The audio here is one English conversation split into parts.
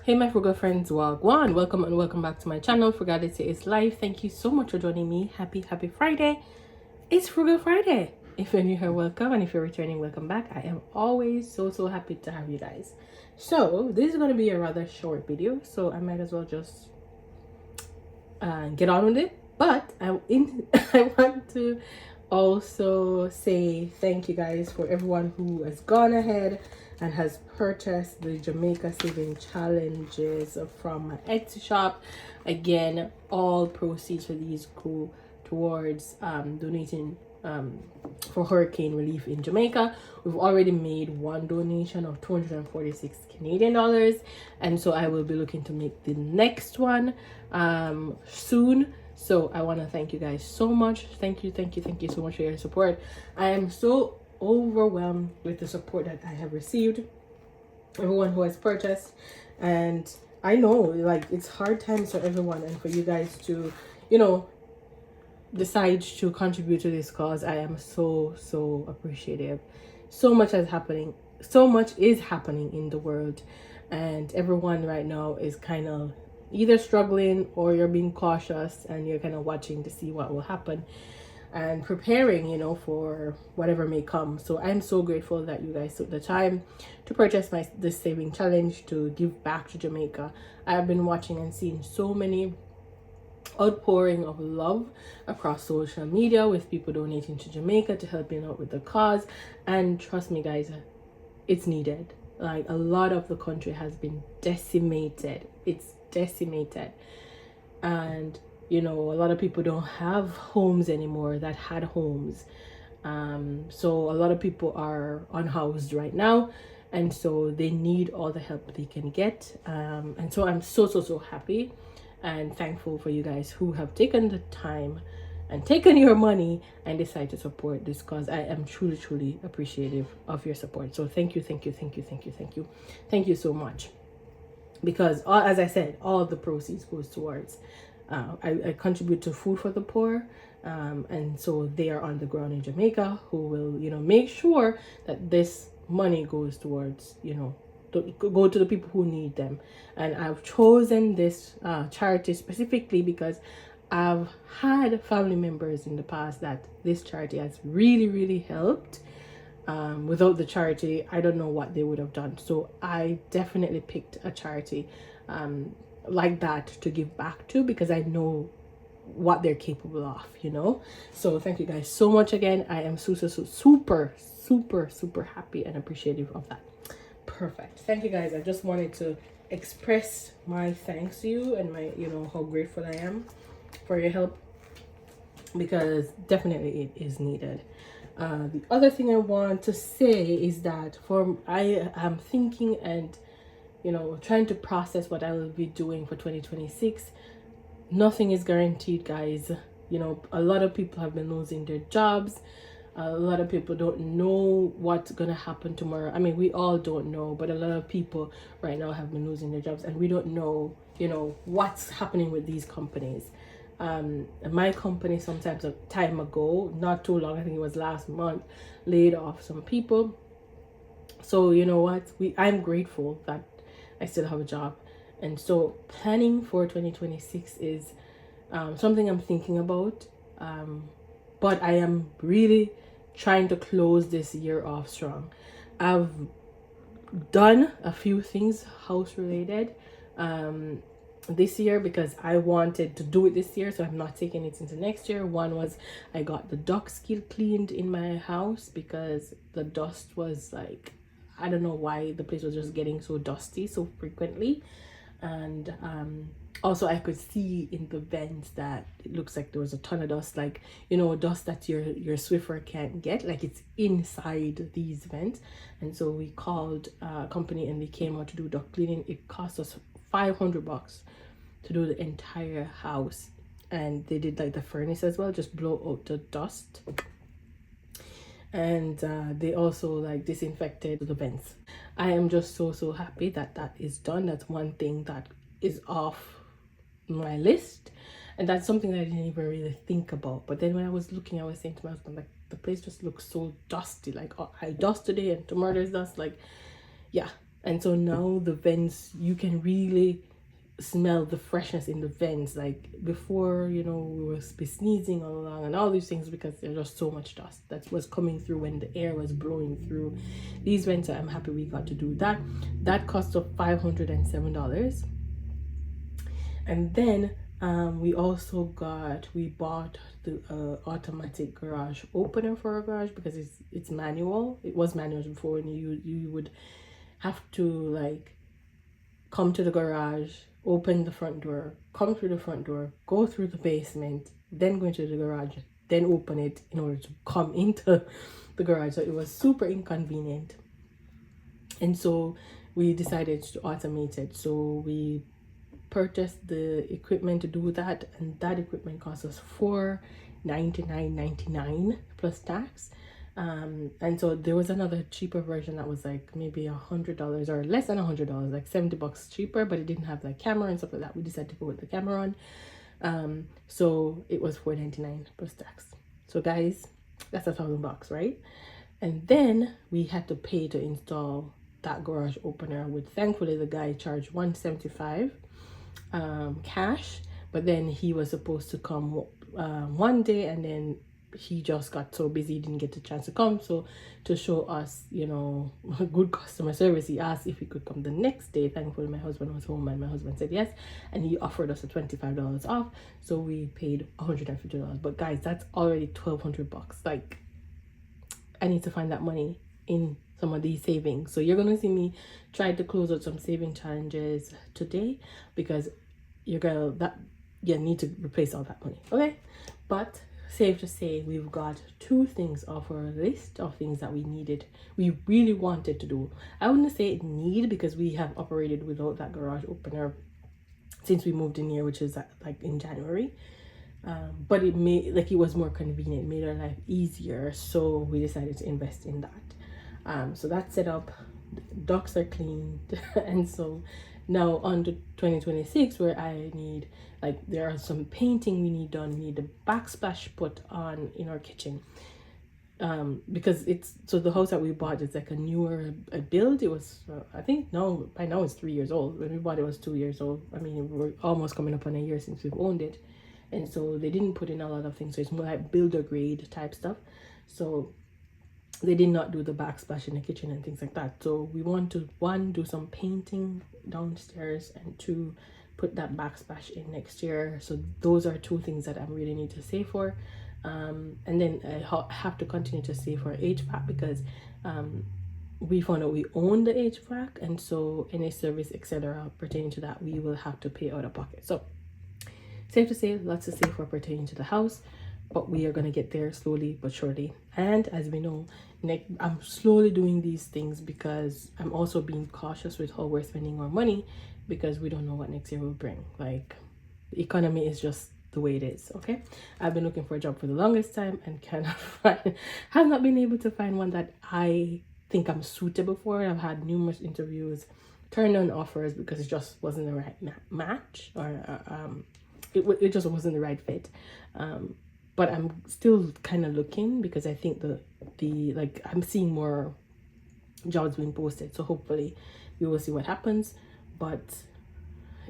Hey my frugal friends, wagwan, welcome and welcome back to my channel. Frugality is Life. Thank you so much for joining me. Happy Friday. It's Frugal Friday. If you're new here, welcome, and if you're returning, welcome back. I am always so happy to have you guys. So this is going to be a rather short video, so I might as well just get on with it. But I want to also say thank you guys for everyone who has gone ahead and has purchased the Jamaica Saving Challenges from my Etsy shop. Again, all proceeds for these go towards donating for hurricane relief in Jamaica. We've already made one donation of 246 Canadian dollars, and so I will be looking to make the next one soon. So I want to thank you guys so much. Thank you so much for your support. I am so overwhelmed with the support that I have received, everyone who has purchased, and I know like it's hard times for everyone, and for you guys to decide to contribute to this cause, I am so appreciative. So much is happening in the world, and everyone right now is kind of either struggling or you're being cautious and you're kind of watching to see what will happen and preparing, for whatever may come. So I'm so grateful that you guys took the time to purchase this saving challenge to give back to Jamaica. I have been watching and seeing so many outpouring of love across social media with people donating to Jamaica to helping out with the cause, and trust me guys, it's needed. Like, a lot of the country has been decimated. It's decimated, and a lot of people don't have homes anymore that had homes. So a lot of people are unhoused right now, and so they need all the help they can get. And so I'm so happy and thankful for you guys who have taken the time and taken your money and decide to support this cause. I am truly appreciative of your support. So thank you so much, because as I said, all of the proceeds goes towards I contribute to Food for the Poor, and so they are on the ground in Jamaica who will make sure that this money goes towards go to the people who need them. And I've chosen this charity specifically because I've had family members in the past that this charity has really helped. Without the charity, I don't know what they would have done. So I definitely picked a charity like that to give back to, because I know what they're capable of, So thank you guys so much again. I am super happy and appreciative of that. Perfect. Thank you guys. I just wanted to express my thanks to you and my how grateful I am for your help, because definitely it is needed. The other thing I want to say is that I am thinking and trying to process what I will be doing for 2026. Nothing is guaranteed, guys. A lot of people have been losing their jobs. A lot of people don't know what's gonna happen tomorrow. I mean, we all don't know, but a lot of people right now have been losing their jobs, and we don't know what's happening with these companies. My company sometimes a time ago, not too long, I think it was last month, laid off some people. So I'm grateful that I still have a job. And so planning for 2026 is something I'm thinking about, but I am really trying to close this year off strong. I've done a few things house related this year because I wanted to do it this year, so I'm not taking it into next year. One was I got the duct skill cleaned in my house because the dust was like, I don't know why the place was just getting so dusty so frequently. And also I could see in the vents that it looks like there was a ton of dust, like dust that your Swiffer can't get, like it's inside these vents. And so we called a company and they came out to do duct cleaning. It cost us $500 to do the entire house, and they did like the furnace as well, just blow out the dust. And they also like disinfected the vents. I am just so happy that that is done. That's one thing that is off my list, and that's something that I didn't even really think about. But then when I was looking, I was saying to my husband, like, the place just looks so dusty, like I dust today and tomorrow there's dust, like, yeah. And so now the vents, you can really smell the freshness in the vents. Like before, you know, we were sneezing all along and all these things because there's just so much dust that was coming through when the air was blowing through these vents. I'm happy we got to do that. That cost us $507. And then we bought the automatic garage opener for our garage because it's manual. It was manual before, and you would have to like come to the garage, open the front door, come through the front door, go through the basement, then go into the garage, then open it in order to come into the garage. So it was super inconvenient. And so we decided to automate it. So we purchased the equipment to do that, and that equipment cost us $499.99 plus tax. And so there was another cheaper version that was like maybe $100 or less than $100, like $70 cheaper, but it didn't have like camera and stuff like that. We decided to go with the camera on. So it was $499 plus tax. So guys, that's $1,000, right? And then we had to pay to install that garage opener, which thankfully the guy charged $175 cash, but then he was supposed to come one day, and then he just got so busy he didn't get the chance to come. So to show us, you know, good customer service, he asked if he could come the next day. Thankfully my husband was home, and my husband said yes, and he offered us a $25 off, so we paid $150. But guys, that's already $1,200. Like, I need to find that money in some of these savings. So you're gonna see me try to close out some saving challenges today, because you need to replace all that money, okay? But safe to say, we've got 2 things off our list of things that we really wanted to do. I wouldn't say need, because we have operated without that garage opener since we moved in here, which is like in January. But it was more convenient, made our life easier, so we decided to invest in that. So that's set up, docks are cleaned, and so now on to 2026, where I need, like, there are some painting we need done. We need the backsplash put on in our kitchen, because the house that we bought is like a newer build. It was I think by now it's 3 years old. When we bought it was 2 years old. I mean, we're almost coming up on a year since we've owned it, and so they didn't put in a lot of things, so it's more like builder grade type stuff. So they did not do the backsplash in the kitchen and things like that. So we want to, 1, do some painting downstairs, and 2, put that backsplash in next year. So those are 2 things that I really need to save for. And then I have to continue to save for HVAC, because we found out we own the HVAC, and so any service etc pertaining to that we will have to pay out of pocket. So safe to say, lots to save for pertaining to the house, but we are going to get there slowly but surely. And as we know, I'm slowly doing these things because I'm also being cautious with how we're spending our money, because we don't know what next year will bring. Like, the economy is just the way it is. Okay, I've been looking for a job for the longest time and have not been able to find one that I think I'm suitable for. I've had numerous interviews, turned down offers because it just wasn't the right match, or it just wasn't the right fit. But I'm still kind of looking, because I think I'm seeing more jobs being posted. So hopefully we will see what happens. But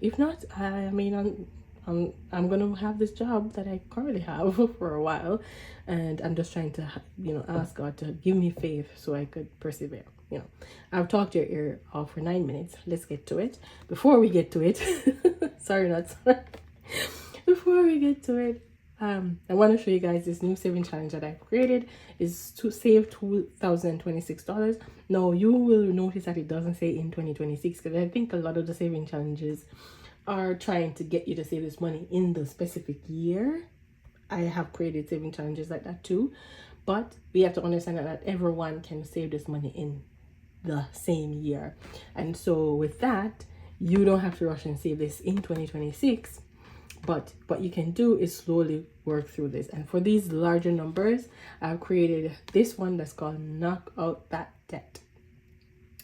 if not, I mean, I'm gonna have this job that I currently have for a while, and I'm just trying to ask God to give me faith so I could persevere. I've talked your ear off for 9 minutes. Let's get to it. Before we get to it, before we get to it, I want to show you guys this new saving challenge that I've created. Is to save $2,026. Now you will notice that it doesn't say in 2026, because I think a lot of the saving challenges are trying to get you to save this money in the specific year. I have created saving challenges like that too, but we have to understand that not everyone can save this money in the same year. And so with that, you don't have to rush and save this in 2026. But what you can do is slowly work through this. And for these larger numbers, I've created this one that's called Knock Out That Debt.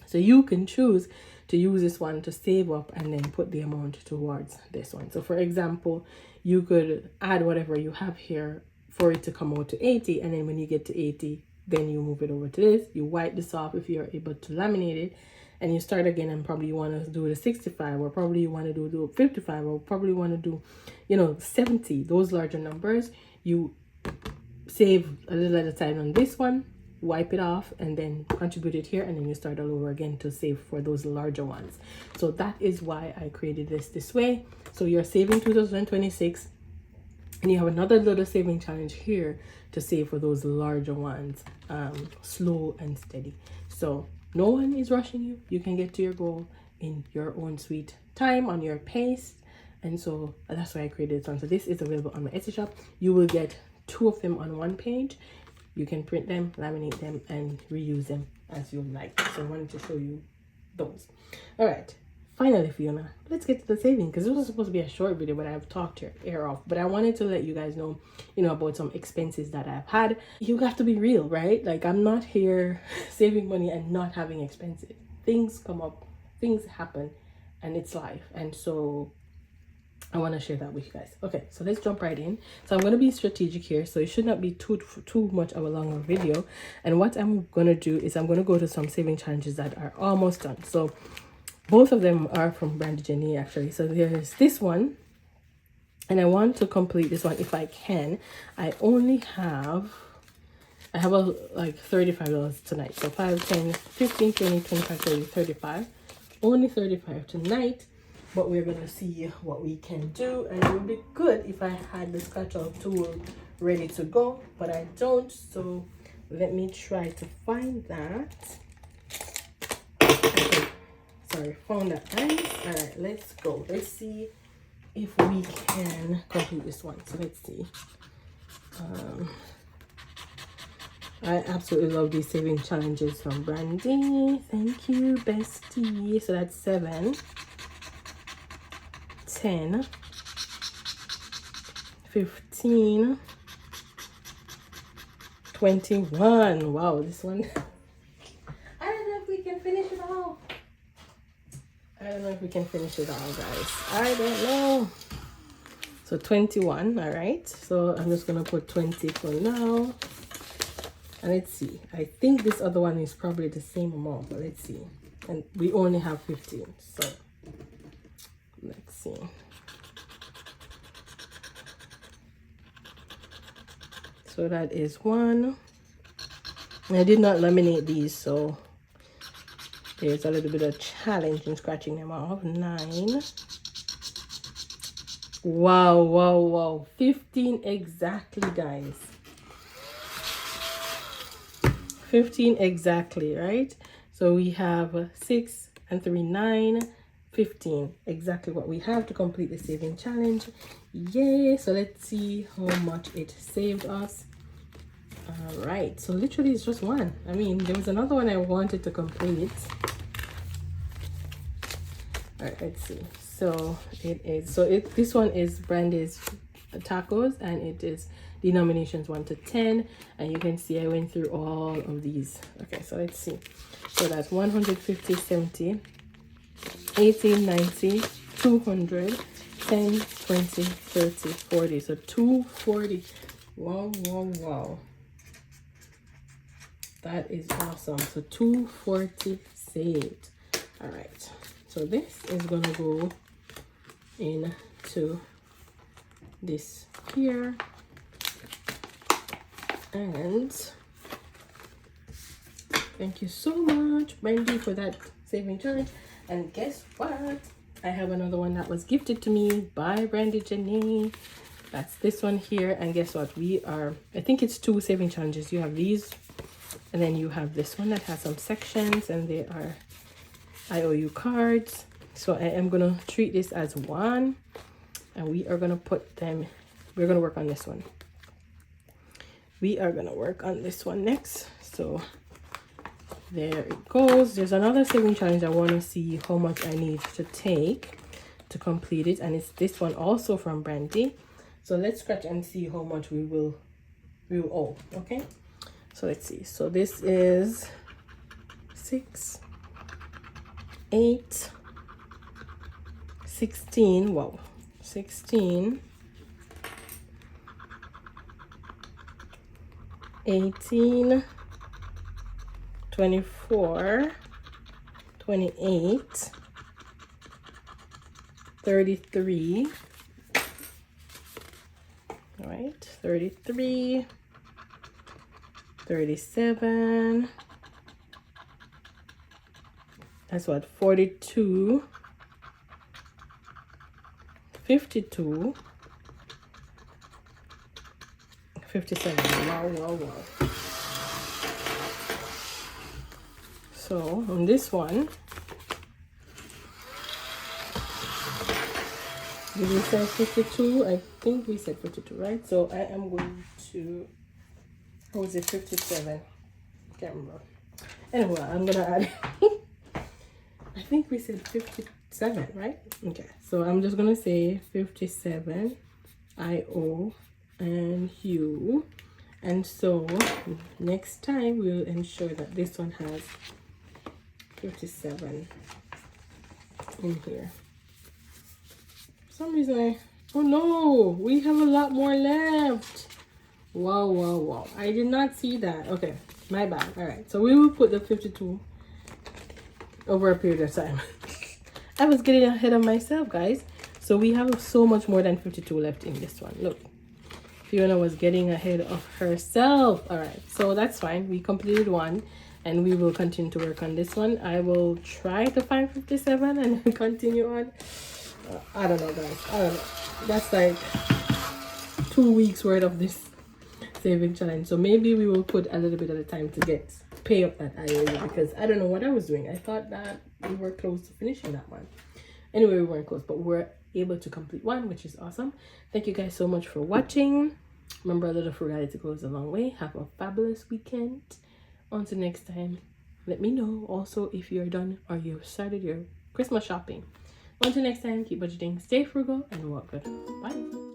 So you can choose to use this one to save up and then put the amount towards this one. So for example, you could add whatever you have here for it to come out to 80. And then when you get to 80, then you move it over to this. You wipe this off if you're able to laminate it. and you start again, and probably you want to do the 65, or probably you want to do 55, or probably want to do, you know, 70, those larger numbers, you save a little at a time on this one, wipe it off, and then contribute it here, and then you start all over again to save for those larger ones. So that is why I created this way. So you're saving 2026, and you have another little saving challenge here to save for those larger ones, slow and steady. So no one is rushing you. You can get to your goal in your own sweet time, on your pace. And so that's why I created this one. So this is available on my Etsy shop. You will get 2 of them on one page. You can print them, laminate them, and reuse them as you like. So I wanted to show you those. All right. Finally, Fiona, let's get to the saving, because this was supposed to be a short video, but I've talked your ear off. But I wanted to let you guys know, you know, about some expenses that I've had. You have to be real, right? Like, I'm not here saving money and not having expenses. Things come up, things happen, and it's life. And so I want to share that with you guys. Okay, so let's jump right in. So I'm going to be strategic here, so it should not be too much of a longer video. And what I'm going to do is I'm going to go to some saving challenges that are almost done. So both of them are from Brandy Jenny, actually. So there's this one, and I want to complete this one if I can. I have like $35 tonight. So 5, 10, 15, 20, 25, 30, 35. Only 35 tonight, but we're gonna see what we can do. And it would be good if I had the scratch out tool ready to go, but I don't. So let me try to find that. Sorry, found that. Nice. All right, let's go. Let's see if we can complete this one. So let's see. I absolutely love these saving challenges from Brandy. Thank you, bestie. So that's 7, 10, 15, 21. Wow, this one. I don't know if we can finish it all. Guys. I don't know. So 21, all right. So I'm just gonna put 20 for now. And let's see. I think this other one is probably the same amount, but let's see. And we only have 15, so let's see. So that is 1. And I did not laminate these, so there's a little bit of challenge in scratching them off. 9. Wow. 15 exactly, guys. 15 exactly, right? So we have 6 and 3, 9, 15. Exactly what we have to complete the saving challenge. Yay! So let's see how much it saved us. All right, so literally it's just one. I mean, there was another one I wanted to complete. All right, let's see. So it is, this one is Brandy's tacos, and it is denominations 1 to 10, and you can see I went through all of these. Okay, so let's see. So that's 150, 70, 80, 90, 200, 10, 20, 30, 40. So 240. Wow. That is awesome. So 240 saved. All right, so this is gonna go into this here, and thank you so much, Brandy, for that saving challenge. And guess what, I have another one that was gifted to me by Brandy Jenny. That's this one here. And guess what, I think it's 2 saving challenges. You have these, and then you have this one that has some sections, and they are IOU cards. So I am gonna treat this as one, and we are gonna put them, we're gonna work on this one. We are gonna work on this one next. So there it goes. There's another saving challenge. I want to see how much I need to take to complete it, and it's this one also from Brandy. So let's scratch and see how much we will owe. Okay, so let's see. So this is 6, 8, 16. Wow, 16, 18, 24, 28, 33. All right, 33, 37. That's what, 42, 52, 57. Wow, wow, wow. So on this one, did we say 52? I think we said 52, right? So I am going to, or was it 57? Can't remember. Anyway, I'm gonna add I think we said 57, right? Okay, so I'm just gonna say 57 IO and hue. And so next time we'll ensure that this one has 57 in here. For some reason oh no, we have a lot more left. Wow, wow, wow. I did not see that. Okay, my bad. All right, so we will put the 52 over a period of time. I was getting ahead of myself, guys. So we have so much more than 52 left in this one. Look, Fiona was getting ahead of herself. All right, so that's fine. We completed one and we will continue to work on this one. I will try to find 57 and continue on. I don't know, guys. I don't know. That's like 2 weeks worth of this saving challenge. So maybe we will put a little bit of the time to pay up that IOU, because I don't know what I was doing. I thought that we were close to finishing that one. Anyway, we weren't close, but we're able to complete one, which is awesome. Thank you guys so much for watching. Remember, a little frugality goes a long way. Have a fabulous weekend. Until next time, let me know also if you're done or you've started your Christmas shopping. Until next time, keep budgeting, stay frugal, and walk good. Bye.